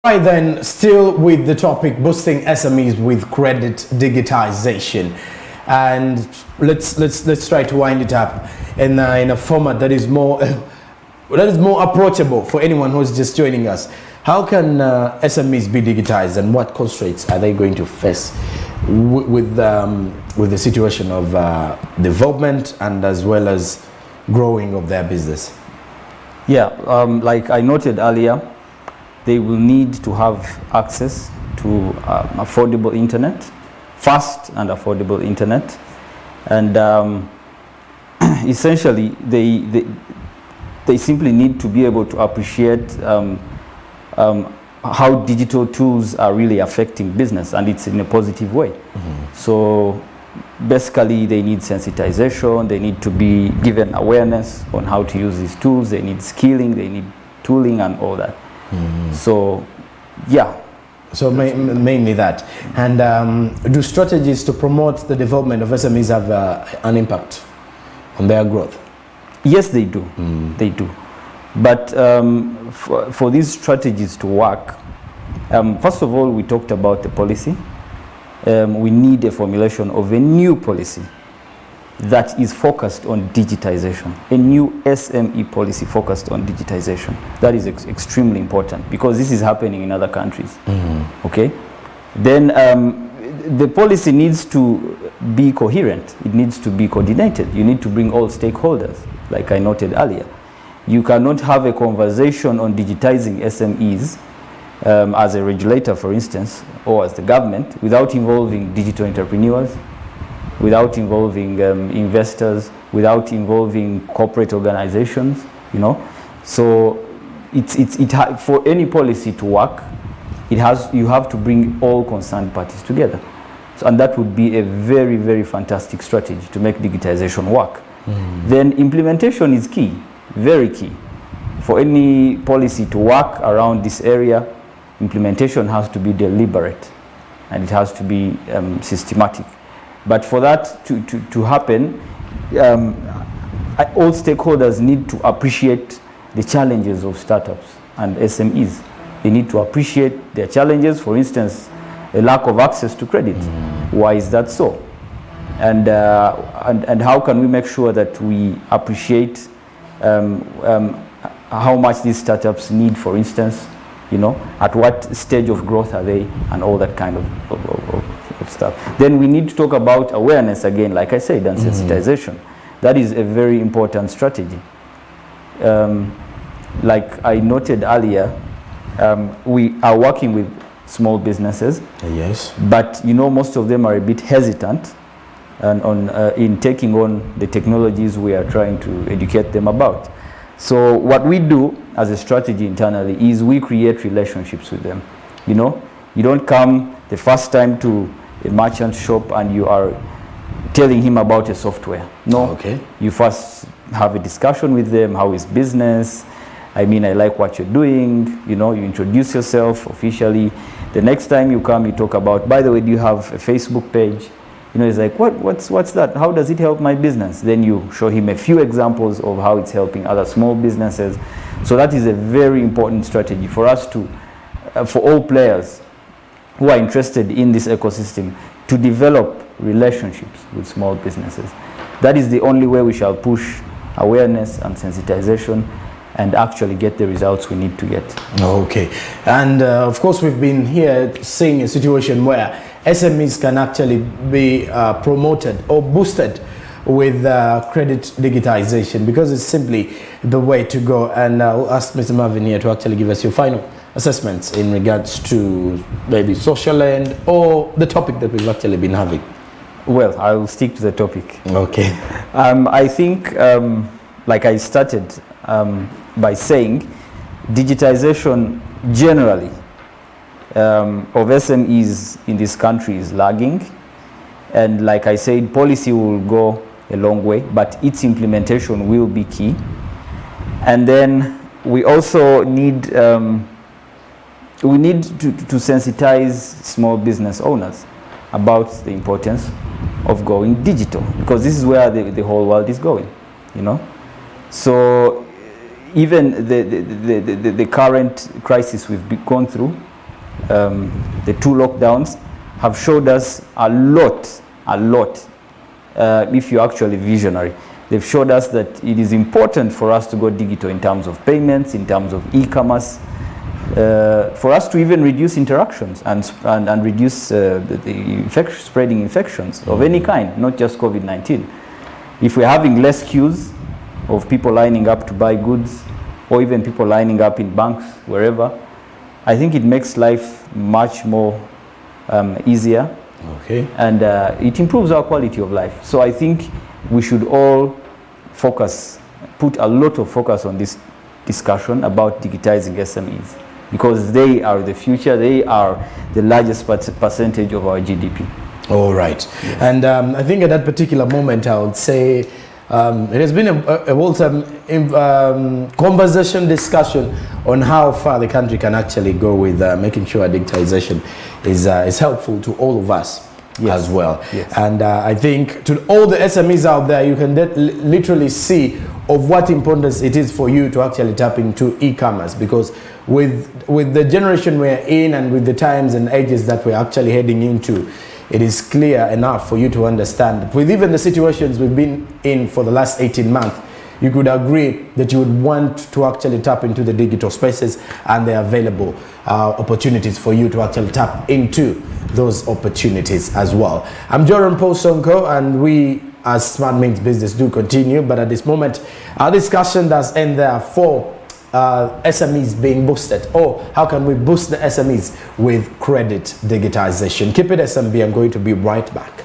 Right then, still with the topic boosting SMEs with credit digitization, and let's try to wind it up in a format that is more approachable for anyone who's just joining us. How can SMEs be digitized, and what constraints are they going to face with the situation of development and as well as growing of their business? Yeah, like I noted earlier, they will need to have access to affordable internet, fast and affordable internet, and essentially they simply need to be able to appreciate how digital tools are really affecting business, and it's in a positive way. Mm-hmm. So basically they need sensitization, they need to be given awareness on how to use these tools, they need skilling, they need tooling and all that. Mm-hmm. So, yeah. So mainly that. And do strategies to promote the development of SMEs have an impact on their growth? Yes, they do. Mm. They do. But for these strategies to work, first of all, we talked about the policy. We need a formulation of a new policy that is focused on digitization, a new SME policy focused on digitization. That is extremely important because this is happening in other countries. Mm-hmm. Okay? Then the policy needs to be coherent. It needs to be coordinated. You need to bring all stakeholders, like I noted earlier. You cannot have a conversation on digitizing SMEs as a regulator, for instance, or as the government, without involving digital entrepreneurs, without involving investors, without involving corporate organizations, you know. So for any policy to work, you have to bring all concerned parties together. So, and that would be a very, very fantastic strategy to make digitization work. Mm. Then implementation is key, very key. For any policy to work around this area, implementation has to be deliberate and it has to be systematic. But for that to happen, all stakeholders need to appreciate the challenges of startups and SMEs. They need to appreciate their challenges, for instance, a lack of access to credit. Mm. Why is that so? And how can we make sure that we appreciate how much these startups need, for instance, you know, at what stage of growth are they, and all that kind of stuff. Then we need to talk about awareness again, like I said, and sensitization. That is a very important strategy. Like I noted earlier, we are working with small businesses. Yes. But you know, most of them are a bit hesitant in taking on the technologies we are trying to educate them about. So what we do as a strategy internally is we create relationships with them. You know, you don't come the first time to a merchant shop and you are telling him about a software. No, okay. You first have a discussion with them. How is business? I mean, I like what you're doing. You know, you introduce yourself officially. The next time you come, you talk about, by the way, do you have a Facebook page? You know, it's like, what's that? How does it help my business? Then you show him a few examples of how it's helping other small businesses. So that is a very important strategy for us to, for all players who are interested in this ecosystem, to develop relationships with small businesses. That is the only way we shall push awareness and sensitization and actually get the results we need to get. Okay. And of course, we've been here seeing a situation where SMEs can actually be promoted or boosted with credit digitization, because it's simply the way to go. And I'll ask Mr. Marvin here to actually give us your final assessments in regards to maybe social end or the topic that we've actually been having. Well, I will stick to the topic. Okay. I think, like I started by saying, digitization generally of SMEs in this country is lagging. And like I said, policy will go a long way, but its implementation will be key. And then we also need to sensitize small business owners about the importance of going digital, because this is where the whole world is going, you know. So even the current crisis we've gone through the 2 lockdowns have showed us a lot, if you're actually visionary. They've showed us that it is important for us to go digital in terms of payments, in terms of e-commerce, for us to even reduce interactions and reduce the spreading infections of any kind, not just COVID-19. If we're having less queues of people lining up to buy goods, or even people lining up in banks, wherever, I think it makes life much more easier. Okay. And it improves our quality of life. So I think we should all put a lot of focus on this discussion about digitizing SMEs, because they are the future, they are the largest percentage of our GDP. All right. Yes. And I think at that particular moment, I would say it has been a wholesome conversation, discussion on how far the country can actually go with making sure digitization is helpful to all of us. Yes. As well. Yes. And I think to all the SMEs out there, you can literally see of what importance it is for you to actually tap into e-commerce, because with the generation we're in and with the times and ages that we're actually heading into, it is clear enough for you to understand that with even the situations we've been in for the last 18 months, you could agree that you would want to actually tap into the digital spaces, and there are available opportunities for you to actually tap into those opportunities as well. I'm Joram Paul Sonko, and we as Smart Means Business do continue, but at this moment our discussion does end there for SMEs being boosted, or how can we boost the SMEs with credit digitization. Keep it SMB, I'm going to be right back.